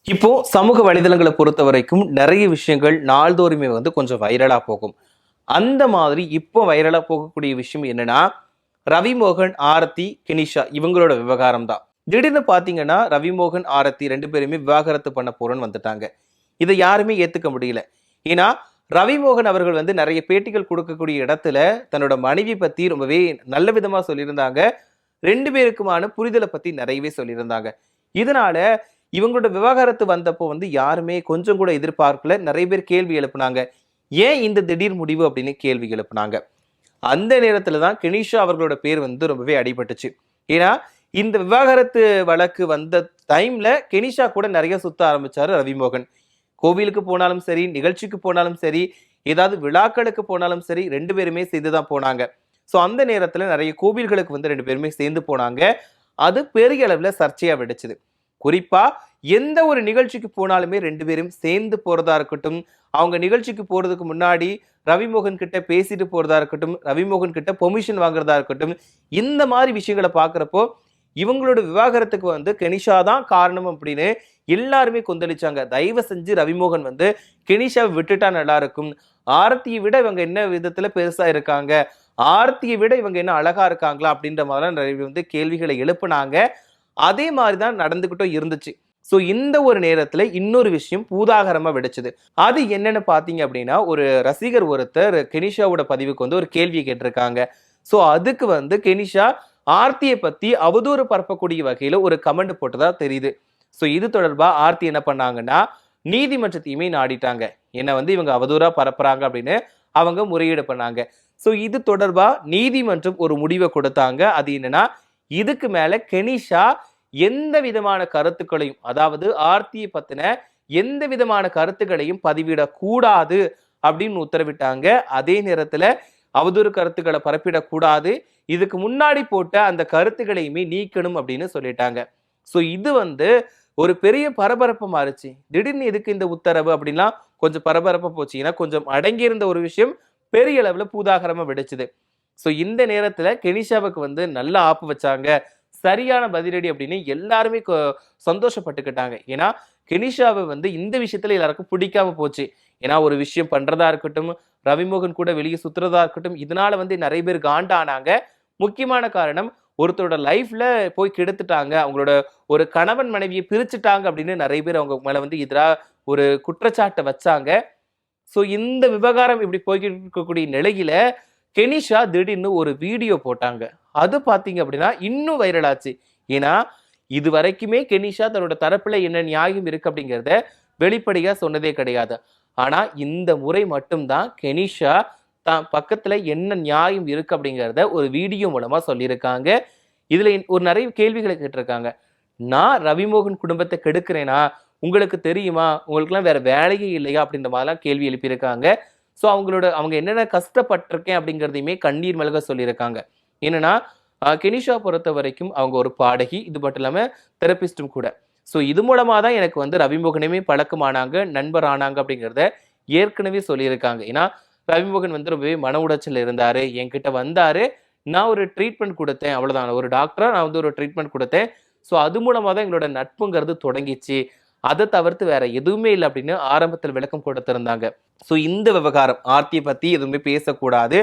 இப்போ சமூக வலைதளங்களை பொறுத்த வரைக்கும் நிறைய விஷயங்கள் நாள்தோறுமே கொஞ்சம் வைரலா போகும். அந்த மாதிரி இப்போ வைரலா போகக்கூடிய விஷயம் என்னன்னா, ரவிமோகன், ஆரத்தி, கெனிஷா இவங்களோட விவகாரம் தான். திடீர்னு பாத்தீங்கன்னா ரவிமோகன், ஆரத்தி 2 பேருமே விவாகரத்து பண்ண போறோம்னு வந்துட்டாங்க. இதை யாருமே ஏத்துக்க முடியல. ஏன்னா ரவிமோகன் அவர்கள் நிறைய பேட்டிகள் கொடுக்கக்கூடிய இடத்துல தன்னோட மனைவி பத்தி ரொம்பவே நல்ல விதமா சொல்லியிருந்தாங்க. 2 பேருக்குமான புரிதலை பத்தி நிறையவே சொல்லியிருந்தாங்க. இதனால இவங்களோட விவாகரத்து வந்தப்போ யாருமே கொஞ்சம் கூட எதிர்பார்க்கல. நிறைய பேர் கேள்வி எழுப்புனாங்க. ஏன் இந்த திடீர் முடிவு அப்படின்னு கேள்வி எழுப்புனாங்க. அந்த நேரத்துல தான் கெனிஷா அவர்களோட பேர் ரொம்பவே அடிபட்டுச்சு. ஏன்னா இந்த விவாகரத்து வழக்கு வந்த டைம்ல கெனிஷா கூட நிறைய சுத்த ஆரம்பிச்சாரு ரவிமோகன். கோவிலுக்கு போனாலும் சரி, நிகழ்ச்சிக்கு போனாலும் சரி, ஏதாவது விழாக்களுக்கு போனாலும் சரி, 2 பேருமே சேர்ந்துதான் போனாங்க. ஸோ அந்த நேரத்துல நிறைய கோவில்களுக்கு 2 பேருமே சேர்ந்து போனாங்க. அது பெரிய அளவுல சர்ச்சையா வெடிச்சது. குறிப்பா எந்த ஒரு நிகழ்ச்சிக்கு போனாலுமே 2 பேரும் சேர்ந்து போறதா இருக்கட்டும், அவங்க நிகழ்ச்சிக்கு போறதுக்கு முன்னாடி ரவிமோகன் கிட்ட பேசிட்டு போறதா இருக்கட்டும், ரவிமோகன் கிட்ட பெர்மிஷன் வாங்குறதா இருக்கட்டும், இந்த மாதிரி விஷயங்களை பார்க்குறப்போ இவங்களோட விவாகரத்துக்கு கெனிஷா தான் காரணம் அப்படின்னு எல்லாருமே கொந்தளிச்சாங்க. தயவு செஞ்சு ரவிமோகன் கெனிஷாவை விட்டுட்டா நல்லா இருக்கும். ஆரத்தியை விட இவங்க என்ன விதத்துல பெருசா இருக்காங்க, ஆரத்தியை விட இவங்க என்ன அழகா இருக்காங்களா அப்படின்ற மாதிரி நிறைய கேள்விகளை எழுப்புனாங்க. அதே மாதிரிதான் நடந்துகிட்டும் இருந்துச்சு. சோ இந்த ஒரு நேரத்துல இன்னொரு விஷயம் பூதாகரமா வெடிச்சது. அது என்னன்னு பாத்தீங்க அப்படின்னா, ஒரு ரசிகர் ஒருத்தர் கெனிஷாவோட பதிவுக்கு ஒரு கேள்வி கேட்டிருக்காங்க. சோ அதுக்கு கெனிஷா ஆர்த்தியை பத்தி அவதூறு பரப்பக்கூடிய வகையில ஒரு கமெண்ட் போட்டதா தெரியுது. சோ இது தொடர்பா ஆர்த்தி என்ன பண்ணாங்கன்னா, நீதிமன்றத்தையுமே நாடிட்டாங்க. என்ன இவங்க அவதூறா பரப்புறாங்க அப்படின்னு அவங்க முறையீடு பண்ணாங்க. சோ இது தொடர்பா நீதிமன்றம் ஒரு முடிவை கொடுத்தாங்க. அது என்னன்னா, இதுக்கு மேல கெனிஷா எந்த விதமான கருத்துக்களையும், அதாவது ஆர்த்தியை பத்தின எந்த விதமான கருத்துக்களையும் பதிவிடக்கூடாது அப்படின்னு உத்தரவிட்டாங்க. அதே நேரத்துல அவதூறு கருத்துக்களை பரப்பிடக்கூடாது, இதுக்கு முன்னாடி போட்ட அந்த கருத்துக்களையுமே நீக்கணும் அப்படின்னு சொல்லிட்டாங்க. சோ இது ஒரு பெரிய பரபரப்பு மாறுச்சு. திடீர்னு எதுக்கு இந்த உத்தரவு அப்படின்லாம் கொஞ்சம் பரபரப்பா போச்சு. ஏன்னா கொஞ்சம் அடங்கியிருந்த ஒரு விஷயம் பெரிய அளவுல பூதாகரமா வெடிச்சுது. சோ இந்த நேரத்துல கெனிஷாவுக்கு நல்ல ஆப்பு வச்சாங்க, சரியான பதிலடி அப்படின்னு எல்லாருமே சந்தோஷப்பட்டுக்கிட்டாங்க. ஏன்னா கெனிஷாவை இந்த விஷயத்துல எல்லாருக்கும் பிடிக்காம போச்சு. ஏன்னா ஒரு விஷயம் பண்றதா இருக்கட்டும், ரவிமோகன் கூட வெளியே சுத்துறதா இருக்கட்டும், இதனால நிறைய பேர் காண்டானாங்க. முக்கியமான காரணம், ஒருத்தரோட லைஃப்ல போய் கெடுத்துட்டாங்க, அவங்களோட ஒரு கணவன் மனைவியை பிரிச்சுட்டாங்க அப்படின்னு நிறைய பேர் அவங்க மேல எதிரா ஒரு குற்றச்சாட்டை வச்சாங்க. சோ இந்த விவகாரம் இப்படி போய்கிட்டு இருக்கக்கூடிய நிலையில கெனிஷா திடீர்னு ஒரு வீடியோ போட்டாங்க. அது பாத்தீங்க அப்படின்னா இன்னும் வைரல் ஆச்சு. ஏன்னா இது வரைக்குமே கெனிஷா தன்னோட தரப்புல என்ன நியாயம் இருக்கு அப்படிங்கிறத வெளிப்படையா சொன்னதே கிடையாது. ஆனா இந்த முறை மட்டும்தான் கெனிஷா தான் பக்கத்துல என்ன நியாயம் இருக்கு அப்படிங்கிறத ஒரு வீடியோ மூலமா சொல்லியிருக்காங்க. இதுல ஒரு நிறைய கேள்விகளை கேட்டிருக்காங்க. நான் ரவிமோகன் குடும்பத்தை கெடுக்கிறேனா, உங்களுக்கு தெரியுமா, உங்களுக்குலாம் வேற வேலையே இல்லையா அப்படின்ற மாதிரிலாம் கேள்வி எழுப்பியிருக்காங்க. ஸோ அவங்க என்னென்ன கஷ்டப்பட்டிருக்கேன் அப்படிங்கிறதையுமே கண்ணீர் மல்க சொல்லியிருக்காங்க. என்னன்னா கெனிஷா பொறுத்த வரைக்கும் அவங்க ஒரு பாடகி, இது மட்டும் இல்லாம தெரபிஸ்டும் கூட. ஸோ இது மூலமா தான் எனக்கு ரவிமோகனுமே பழக்கமானாங்க, நண்பர் ஆனாங்க அப்படிங்கிறத ஏற்கனவே சொல்லியிருக்காங்க. ஏன்னா ரவிமோகன் ரொம்பவே மன உளைச்சல் இருந்தாரு, என்கிட்ட வந்தாரு, நான் ஒரு ட்ரீட்மெண்ட் கொடுத்தேன், அவ்வளவுதான். ஒரு டாக்டரா நான் ஒரு ட்ரீட்மெண்ட் கொடுத்தேன். ஸோ அது மூலமா தான் எங்களோட நட்புங்கிறது தொடங்கிச்சு, அதை தவிர்த்து வேற எதுவுமே இல்லை அப்படின்னு ஆரம்பத்தில் விளக்கம் கொடுத்திருந்தாங்க. சோ இந்த விவகாரம் ஆர்த்தியை பத்தி எதுவுமே பேசக்கூடாது,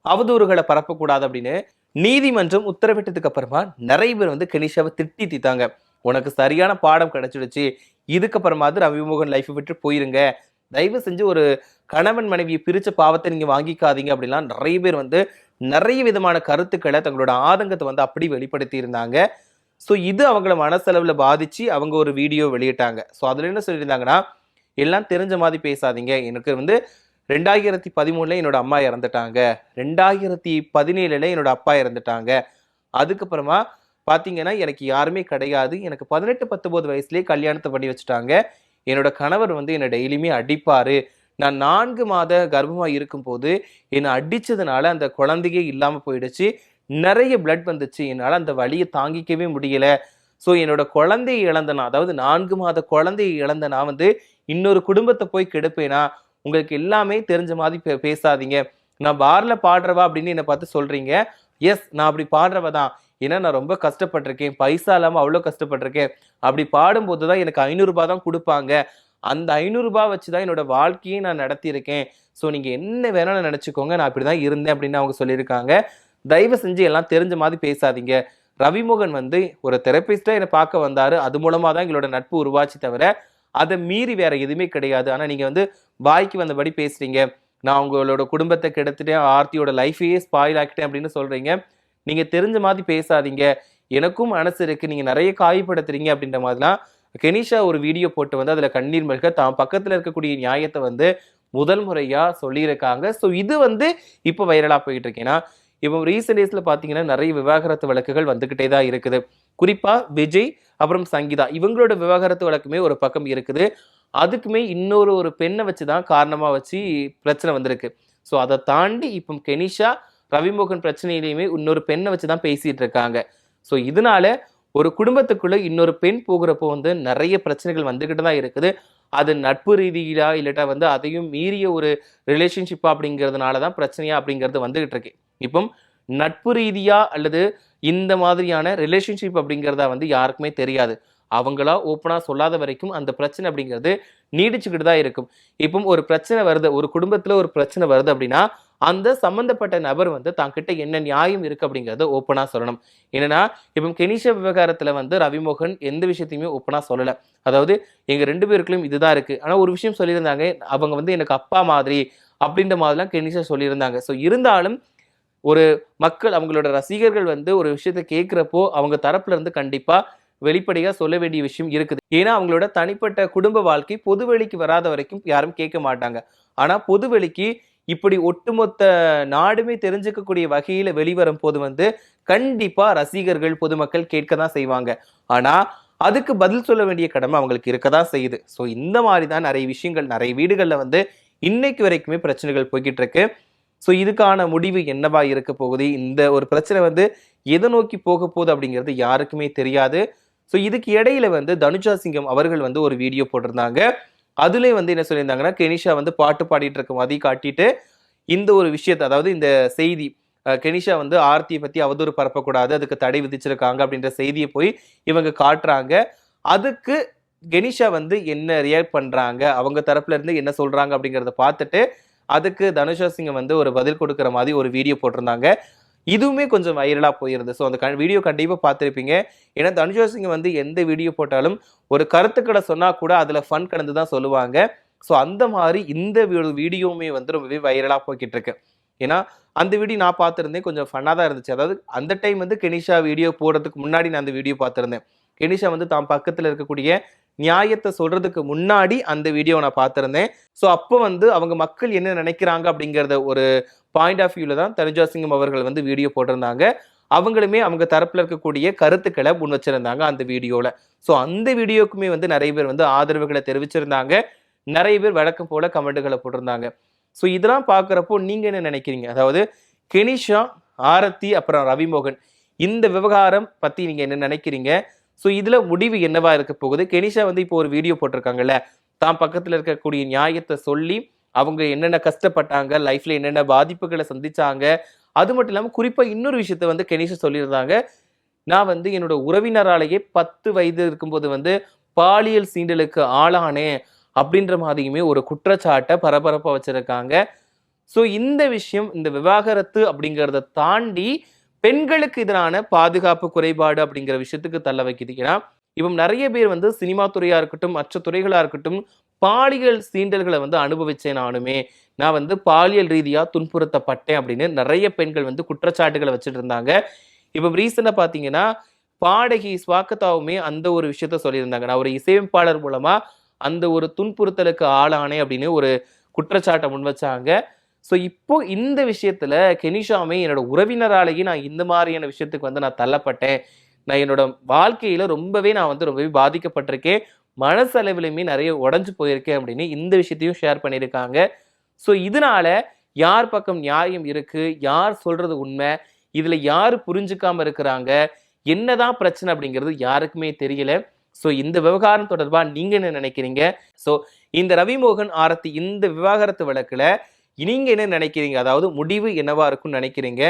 அவதூறுகளை பரப்பக்கூடாது அப்படின்னு நீதிமன்றம் உத்தரவிட்டதுக்கு அப்புறமா நிறைய பேர் கெனிஷாவை திட்டி தீத்தாங்க. உனக்கு சரியான பாடம் கிடைச்சிடுச்சு, இதுக்கப்புறமாவது ரவிமோகன் லைஃப் விட்டு போயிருங்க, தயவு செஞ்சு ஒரு கணவன் மனைவியை பிரிச்ச பாவத்தை நீங்க வாங்கிக்காதீங்க அப்படின்லாம் நிறைய பேர் நிறைய விதமான கருத்துக்களை தங்களோட ஆதங்கத்தை அப்படி வெளிப்படுத்தி இருந்தாங்க. ஸோ இது அவங்கள மனசளவுல பாதிச்சு அவங்க ஒரு வீடியோ வெளியிட்டாங்க. ஸோ அதுல என்ன சொல்லியிருந்தாங்கன்னா, எல்லாம் தெரிஞ்ச மாதிரி பேசாதீங்க, எனக்கு 2013 என்னோட அம்மா இறந்துட்டாங்க, 2017 என்னோட அப்பா இறந்துட்டாங்க, அதுக்கப்புறமா பாத்தீங்கன்னா எனக்கு யாருமே கிடையாது, எனக்கு 18, 19 வயசுலயே கல்யாணத்தை பண்ணி வச்சுட்டாங்க, என்னோட கணவர் என்னை டெய்லியுமே அடிப்பாரு, நான் 4 மாத கர்ப்பமா இருக்கும்போது என்னை அடிச்சதுனால அந்த குழந்தையே இல்லாம போயிடுச்சு, நிறைய பிளட் வந்துச்சு, என்னால அந்த வலியை தாங்கிக்கவே முடியல. ஸோ என்னோட குழந்தையை இழந்தனா, அதாவது 4 மாத குழந்தையை இழந்த நான் இன்னொரு குடும்பத்தை போய் கெடுப்பேனா, உங்களுக்கு எல்லாமே தெரிஞ்ச மாதிரி பேசாதீங்க, நான் பார்ல பாடுறவா அப்படின்னு என்னை பார்த்து சொல்றீங்க, எஸ் நான் அப்படி பாடுறவ தான், ஏன்னா நான் ரொம்ப கஷ்டப்பட்டிருக்கேன், பைசா இல்லாம அவ்வளவு கஷ்டப்பட்டிருக்கேன். அப்படி பாடும்போது தான் எனக்கு 500 ரூபாய் தான் குடுப்பாங்க. அந்த 500 ரூபாய் வச்சு தான் என்னோட வாழ்க்கையை நான் நடத்தியிருக்கேன். ஸோ நீங்க என்ன வேணாலும் நினைச்சுக்கோங்க. நான் இப்படிதான் இருந்தேன் அப்படின்னு அவங்க சொல்லியிருக்காங்க. தயவு செஞ்சு எல்லாம் தெரிஞ்ச மாதிரி பேசாதீங்க. ரவிமோகன் வந்து ஒரு தெரபிஸ்டா என்னை பார்க்க வந்தாரு. அது மூலமா தான் எங்களோட நட்பு உருவாச்சு தவிர, அதை மீறி வேற எதுவுமே கிடையாது. ஆனா நீங்க வந்து வாய்க்கு வந்தபடி பேசுறீங்க. நான் உங்களோட குடும்பத்தை கெடுத்துட்டேன், ஆர்த்தியோட லைஃபையே ஸ்பாயில் ஆக்கிட்டேன் அப்படின்னு சொல்றீங்க. நீங்க தெரிஞ்ச மாதிரி பேசாதீங்க. எனக்கும் மனசு இருக்கு. நீங்க நிறைய காயப்படுத்துறீங்க அப்படின்ற மாதிரிலாம் கெனிஷா ஒரு வீடியோ போட்டு வந்து அதுல கண்ணீர் மல்க தான் பக்கத்துல இருக்கக்கூடிய நியாயத்தை வந்து முதல் முறையா சொல்லியிருக்காங்க. ஸோ இது வந்து இப்போ வைரலா போயிட்டு இருக்கு. ஏன்னா இப்போ ரீசெண்ட் டேஸ்ல பாத்தீங்கன்னா நிறைய விவாகரத்து வழக்குகள் வந்துகிட்டே தான் இருக்குது. குறிப்பா விஜய் அப்புறம் சங்கீதா இவங்களோட விவாகரத்து வழக்குமே ஒரு பக்கம் இருக்குது. அதுக்குமே ஒரு பெண்ணை வச்சுதான் காரணமா வச்சு பிரச்சனை வந்திருக்கு. ஸோ அதை தாண்டி இப்போ கெனிஷா ரவிமோகன் பிரச்சனையிலையுமே இன்னொரு பெண்ணை வச்சுதான் பேசிட்டு இருக்காங்க. ஸோ இதனால ஒரு குடும்பத்துக்குள்ள இன்னொரு பெண் போகிறப்போ வந்து நிறைய பிரச்சனைகள் வந்துகிட்டு தான் இருக்குது. அது நட்பு ரீதியிலா இல்லாட்டா வந்து அதையும் மீறிய ஒரு ரிலேஷன்ஷிப்பா அப்படிங்கிறதுனால தான் பிரச்சனையா அப்படிங்கிறது வந்துகிட்டு இருக்கு. இப்போ நட்பு ரீதியா அல்லது இந்த மாதிரியான ரிலேஷன்ஷிப் அப்படிங்கிறதா வந்து யாருக்குமே தெரியாது. அவங்களா ஓப்பனா சொல்லாத வரைக்கும் அந்த பிரச்சனை அப்படிங்கிறது நீடிச்சுக்கிட்டு தான் இருக்கும். இப்போ ஒரு பிரச்சனை வருது, ஒரு குடும்பத்துல ஒரு பிரச்சனை வருது அப்படின்னா அந்த சம்பந்தப்பட்ட நபர் வந்து தாங்கிட்ட என்ன நியாயம் இருக்கு அப்படிங்கறத ஓப்பனா சொல்லணும். என்னன்னா இப்போ கெனிஷா விவகாரத்துல வந்து ரவிமோகன் எந்த விஷயத்தையுமே ஓப்பனா சொல்லல. அதாவது எங்க 2 பேருக்குள்ளும் இதுதான் இருக்கு. ஆனா ஒரு விஷயம் சொல்லியிருந்தாங்க, அவங்க வந்து எனக்கு அப்பா மாதிரி அப்படின்ற மாதிரிலாம் கெனிஷா சொல்லியிருந்தாங்க. ஸோ இருந்தாலும் ஒரு மக்கள் அவங்களோட ரசிகர்கள் வந்து ஒரு விஷயத்த கேட்கிறப்போ அவங்க தரப்புல இருந்து கண்டிப்பா வெளிப்படையா சொல்ல வேண்டிய விஷயம் இருக்குது. ஏன்னா அவங்களோட தனிப்பட்ட குடும்ப வாழ்க்கை பொதுவெளிக்கு வராத வரைக்கும் யாரும் கேட்க மாட்டாங்க. ஆனா பொதுவெளிக்கு இப்படி ஒட்டுமொத்த நாடுமே தெரிஞ்சுக்கக்கூடிய வகையில வெளிவரும் போது வந்து கண்டிப்பா ரசிகர்கள் பொதுமக்கள் கேட்க தான் செய்வாங்க. ஆனா அதுக்கு பதில் சொல்ல வேண்டிய கடமை அவங்களுக்கு இருக்கதான் செய்யுது. ஸோ இந்த மாதிரி தான் நிறைய விஷயங்கள் நிறைய வீடுகள்ல வந்து இன்னைக்கு வரைக்குமே பிரச்சனைகள் போய்கிட்டு இருக்கு. ஸோ இதுக்கான முடிவு என்னவா இருக்க போகுது, இந்த ஒரு பிரச்சனை வந்து எதை நோக்கி போக போகுது அப்படிங்கிறது யாருக்குமே தெரியாது. ஸோ இதுக்கு இடையில வந்து தனுஜா சிங்கம் அவர்கள் வந்து ஒரு வீடியோ போட்டிருந்தாங்க. அதுலேயே வந்து என்ன சொல்லியிருந்தாங்கன்னா, கெனிஷா வந்து பாட்டு பாடிட்டு இருக்க மாதிரி காட்டிட்டு இந்த ஒரு விஷயத்தை, அதாவது இந்த செய்தி கெனிஷா வந்து ஆர்த்தியை பத்தி அவதூறு பரப்பக்கூடாது, அதுக்கு தடை விதிச்சிருக்காங்க அப்படின்ற செய்தியை போய் இவங்க காட்டுறாங்க. அதுக்கு கெனிஷா வந்து என்ன ரியாக்ட் பண்றாங்க, அவங்க தரப்புல இருந்து என்ன சொல்றாங்க அப்படிங்கிறத பார்த்துட்டு அதுக்கு தனுஷா சிங்கம் வந்து ஒரு பதில் கொடுக்குற மாதிரி ஒரு வீடியோ போட்டிருந்தாங்க. இதுவுமே கொஞ்சம் வைரலா போயிருது. ஸோ அந்த வீடியோ கண்டிப்பா பார்த்துருப்பீங்க. ஏன்னா தனுஷா சிங்கம் வந்து எந்த வீடியோ போட்டாலும் ஒரு கருத்துக்களை சொன்னா கூட அதுல ஃபன் கலந்து தான் சொல்லுவாங்க. ஸோ அந்த மாதிரி இந்த வீடியோவுமே வந்து ரொம்பவே வைரலா போய்கிட்டு இருக்கு. ஏன்னா அந்த வீடியோ நான் பார்த்துருந்தேன், கொஞ்சம் ஃபன்னாக தான் இருந்துச்சு. அதாவது அந்த டைம் வந்து கெனிஷா வீடியோ போடுறதுக்கு முன்னாடி நான் அந்த வீடியோ பார்த்துருந்தேன். கெனிஷா வந்து தான் பக்கத்தில் இருக்கக்கூடிய நியாயத்தை சொல்றதுக்கு முன்னாடி அந்த வீடியோ நான் பார்த்துருந்தேன். ஸோ அப்போ வந்து அவங்க மக்கள் என்ன நினைக்கிறாங்க அப்படிங்கிறத ஒரு பாயிண்ட் ஆஃப் வியூல தான் தனுஜா சிங்கம் அவர்கள் வந்து வீடியோ போட்டிருந்தாங்க. அவங்களுமே அவங்க தரப்புல இருக்கக்கூடிய கருத்துக்களை முன் வச்சிருந்தாங்க அந்த வீடியோல. ஸோ அந்த வீடியோக்குமே வந்து நிறைய பேர் வந்து ஆதரவுகளை தெரிவிச்சிருந்தாங்க. நிறைய பேர் வழக்கம் போல கமெண்ட்டுகளை போட்டிருந்தாங்க. ஸோ இதெல்லாம் பார்க்குறப்போ நீங்க என்ன நினைக்கிறீங்க? அதாவது கெனிஷா, ஆரத்தி அப்புறம் ரவிமோகன் இந்த விவகாரம் பத்தி நீங்க என்ன நினைக்கிறீங்க? ஸோ இதுல முடிவு என்னவா இருக்க போகுது? கெனிஷா வந்து இப்போ ஒரு வீடியோ போட்டிருக்காங்கல்ல, தான் பக்கத்துல இருக்கக்கூடிய நியாயத்தை சொல்லி அவங்க என்னென்ன கஷ்டப்பட்டாங்க, லைஃப்ல என்னென்ன பாதிப்புகளை சந்திச்சாங்க, அது மட்டும் இல்லாம குறிப்பா இன்னொரு விஷயத்த வந்து கெனிஷா சொல்லியிருந்தாங்க. நான் வந்து என்னோட உறவினராலேயே 10 வயது இருக்கும்போது வந்து பாலியல் சீண்டலுக்கு ஆளானேன் அப்படின்ற மாதிரியுமே ஒரு குற்றச்சாட்டை பரபரப்பா வச்சிருக்காங்க. ஸோ இந்த விஷயம், இந்த விவாகரத்து அப்படிங்கிறத தாண்டி பெண்களுக்கு எதிரான பாதுகாப்பு குறைபாடு அப்படிங்கிற விஷயத்துக்கு தள்ள வைக்குது. ஏன்னா இப்போ நிறைய பேர் வந்து சினிமா துறையா இருக்கட்டும், மற்ற துறைகளா இருக்கட்டும், பாலியல் சீண்டல்களை வந்து அனுபவிச்சேன் நானுமே, நான் வந்து பாலியல் ரீதியா துன்புறுத்தப்பட்டேன் அப்படின்னு நிறைய பெண்கள் வந்து குற்றச்சாட்டுகளை வச்சுட்டு இருந்தாங்க. இப்போ ரீசெண்டா பாத்தீங்கன்னா பாடகி ஸ்வாகதாவுமே அந்த ஒரு விஷயத்த சொல்லியிருந்தாங்க. நான் ஒரு இசையமைப்பாளர் மூலமா அந்த ஒரு துன்புறுத்தலுக்கு ஆளானே அப்படின்னு ஒரு குற்றச்சாட்டை முன் வச்சாங்க. ஸோ இப்போ இந்த விஷயத்துல கெனிஷாமே என்னோட உறவினராலேயே நான் இந்த மாதிரியான விஷயத்துக்கு வந்து நான் தள்ளப்பட்டேன், நான் என்னோட வாழ்க்கையில நான் வந்து ரொம்பவே பாதிக்கப்பட்டிருக்கேன், மனசளவிலுமே நிறைய உடஞ்சு போயிருக்கேன் அப்படின்னு இந்த விஷயத்தையும் ஷேர் பண்ணியிருக்காங்க. ஸோ இதனால யார் பக்கம் நியாயம் இருக்கு, யார் சொல்றது உண்மை, இதுல யாரு புரிஞ்சுக்காம இருக்கிறாங்க, என்னதான் பிரச்சனை அப்படிங்கிறது யாருக்குமே தெரியல. ஸோ இந்த விவகாரம் தொடர்பா நீங்க என்ன நினைக்கிறீங்க? ஸோ இந்த ரவிமோகன் ஆரத்தி இந்த விவாகரத்து வழக்குல நீங்க என்ன நினைக்கிறீங்க? அதாவது முடிவு என்னவா இருக்கும்னு நினைக்கிறீங்க?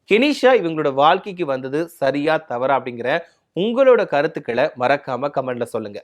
கெனிஷா இவங்களோட வாழ்க்கைக்கு வந்தது சரியா தவறா அப்படிங்கிற உங்களோட கருத்துக்களை மறக்காம கமெண்ட்ல சொல்லுங்க.